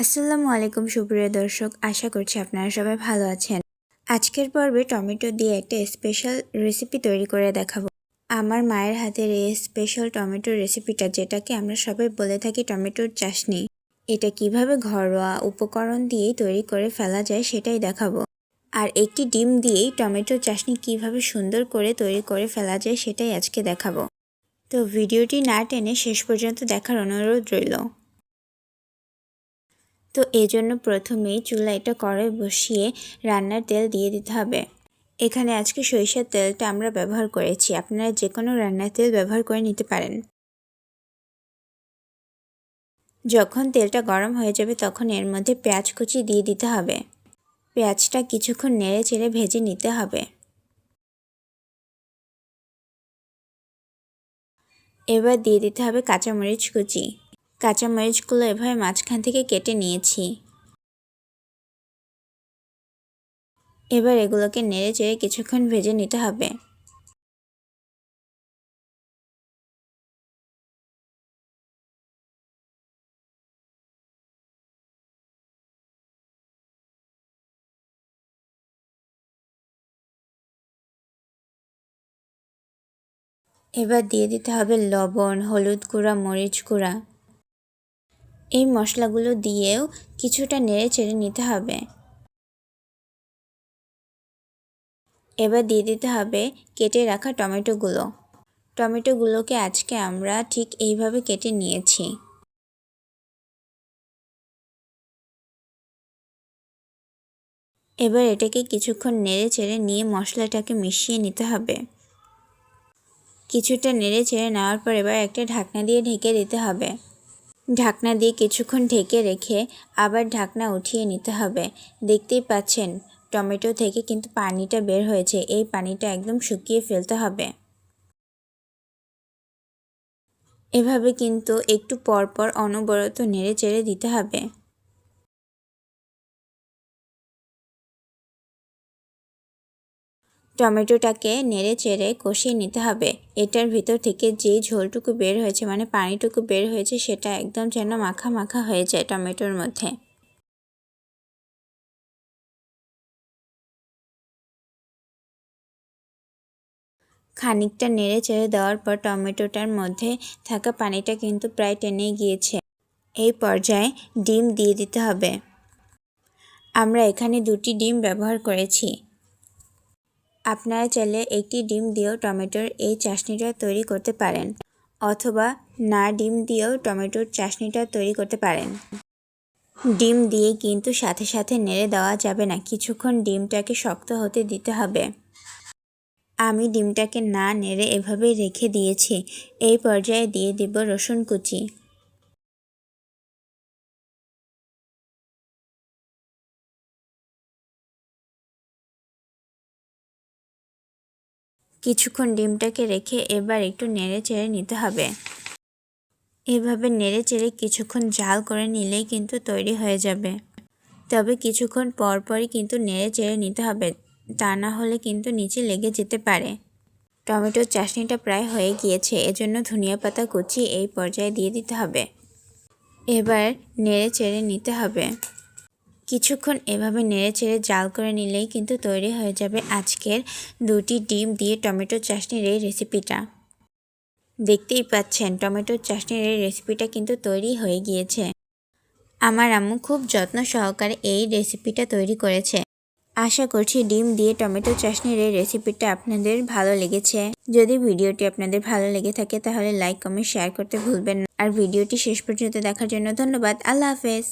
আসসালামু আলাইকুম সুপ্রিয় দর্শক, আশা করছি আপনারা সবাই ভালো আছেন। আজকের পর্বে টমেটো দিয়ে একটা স্পেশাল রেসিপি তৈরি করে দেখাবো। আমার মায়ের হাতের এই স্পেশাল টমেটোর রেসিপিটা, যেটাকে আমরা সবাই বলে থাকি টমেটোর চাশনি, এটা কিভাবে ঘরোয়া উপকরণ দিয়েই তৈরি করে ফেলা যায় সেটাই দেখাবো। আর একটি ডিম দিয়েই টমেটোর চাশনি কিভাবে সুন্দর করে তৈরি করে ফেলা যায় সেটাই আজকে দেখাবো। তো ভিডিওটি না টেনে শেষ পর্যন্ত দেখার অনুরোধ রইল। তো এই জন্য প্রথমেই চুলায় একটা কড়াই বসিয়ে রান্নার তেল দিয়ে দিতে হবে। এখানে আজকে সরিষার তেলটা আমরা ব্যবহার করেছি, আপনারা যে কোনো রান্নার তেল ব্যবহার করে নিতে পারেন। যখন তেলটা গরম হয়ে যাবে তখন এর মধ্যে পেঁয়াজ কুচি দিয়ে দিতে হবে। পেঁয়াজটা কিছুক্ষণ নেড়ে চেড়ে ভেজে নিতে হবে। এবার দিয়ে দিতে হবে কাঁচামরিচ কুচি। কাঁচামরিচগুলো এভাবে মাঝখান থেকে কেটে নিয়েছি। এবার এগুলোকে নেড়ে চেড়ে কিছুক্ষণ ভেজে নিতে হবে। এবার দিয়ে দিতে হবে লবণ, হলুদ গুঁড়া, মরিচ গুঁড়া। এই মশলাগুলো দিয়েও কিছুটা নেড়ে চেড়ে নিতে হবে। এবার দিয়ে দিতে হবে কেটে রাখা টমেটোগুলো। টমেটোগুলোকে আজকে আমরা ঠিক এইভাবে কেটে নিয়েছি। এবার এটাকে কিছুক্ষণ নেড়ে চেড়ে নিয়ে মশলাটাকে মিশিয়ে নিতে হবে। কিছুটা নেড়ে চেড়ে নেওয়ার পর এবার একটা ঢাকনা দিয়ে ঢেকে দিতে হবে। ঢাকনা দিয়ে কিছুক্ষণ ঢেকে রেখে আবার ঢাকনা উঠিয়ে নিতে হবে। দেখতেই পাচ্ছেন টমেটো থেকে কিন্তু পানিটা বের হয়েছে, এই পানিটা একদম শুকিয়ে ফেলতে হবে। এভাবে কিন্তু একটু পরপর অনবরত নেড়ে চেড়ে দিতে হবে। টমেটোটাকে নেড়ে চেড়ে কষিয়ে নিতে হবে। এটার ভিতর থেকে যে ঝোলটুকু বের হয়েছে, মানে পানিটুকু বের হয়েছে, সেটা একদম যেন মাখা মাখা হয়ে যায় টমেটোর মধ্যে। খানিকটা নেড়ে চেড়ে দেওয়ার পর টমেটোটার মধ্যে থাকা পানিটা কিন্তু প্রায় টেনে গিয়েছে। এই পর্যায়ে ডিম দিয়ে দিতে হবে। আমরা এখানে 2টি ডিম ব্যবহার করেছি। আপনারা চাইলে একটি ডিম দিয়েও টমেটোর এই চাশনিটা তৈরি করতে পারেন, অথবা না ডিম দিয়েও টমেটোর চাশনিটা তৈরি করতে পারেন। ডিম দিয়ে কিন্তু সাথে সাথে নেড়ে দেওয়া যাবে না, কিছুক্ষণ ডিমটাকে শক্ত হতে দিতে হবে। আমি ডিমটাকে না নেড়ে এভাবেই রেখে দিয়েছি। এই পর্যায়ে দিয়ে দেব রসুন কুচি। কিছুক্ষণ ডিমটাকে রেখে এবার একটু নেড়ে চেড়ে নিতে হবে। এভাবে নেড়ে চেড়ে কিছুক্ষণ জাল করে নিলেই কিন্তু তৈরি হয়ে যাবে। তবে কিছুক্ষণ পরপরই কিন্তু নেড়ে চেড়ে নিতে হবে, তা না হলে কিন্তু নিচে লেগে যেতে পারে। টমেটোর চাশনিটা প্রায় হয়ে গিয়েছে, এজন্য ধনিয়া পাতা কুচি এই পর্যায়ে দিয়ে দিতে হবে। এবার নেড়ে চেড়ে নিতে হবে। কিছুক্ষণ এভাবে নেড়ে চেড়ে জাল করে নিলেই কিন্তু তৈরি হয়ে যাবে আজকের 2টি ডিম দিয়ে টমেটো চাশনির এই রেসিপিটা। দেখতেই পাচ্ছেন টমেটোর চাশনির এই রেসিপিটা কিন্তু তৈরি হয়ে গিয়েছে। আমার আম্মু খুব যত্ন সহকারে এই রেসিপিটা তৈরি করেছে। আশা করছি ডিম দিয়ে টমেটো চাশনির এই রেসিপিটা আপনাদের ভালো লেগেছে। যদি ভিডিওটি আপনাদের ভালো লেগে থাকে তাহলে লাইক, কমেন্ট, শেয়ার করতে ভুলবেন না। আর ভিডিওটি শেষ পর্যন্ত দেখার জন্য ধন্যবাদ। আল্লাহ হাফেজ।